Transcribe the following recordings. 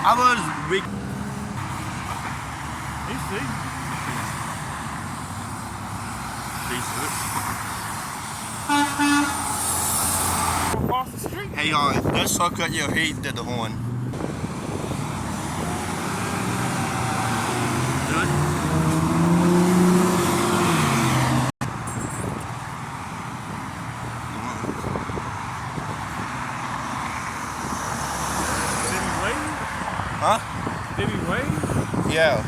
I was weak. You see? Across the street. Hey y'all, that sucker you hate did the horn. Good. Did he wave? Huh? Did he wave? Yeah.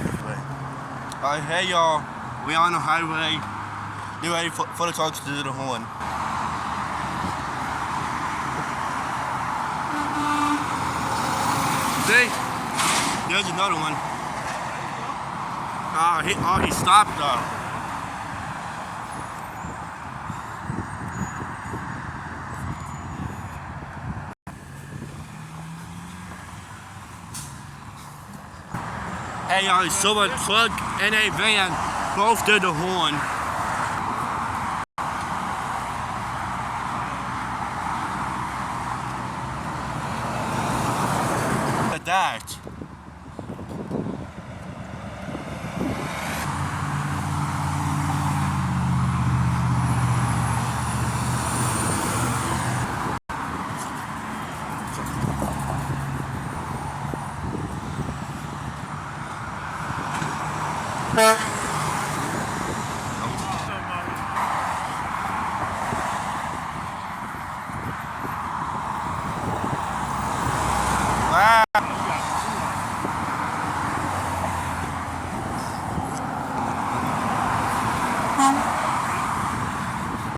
Alright, hey y'all, we on the highway. Get ready for the trucks to do the horn. See? There's another one. He stopped though. Hey y'all, so a truck and a van both did the horn. Look at that.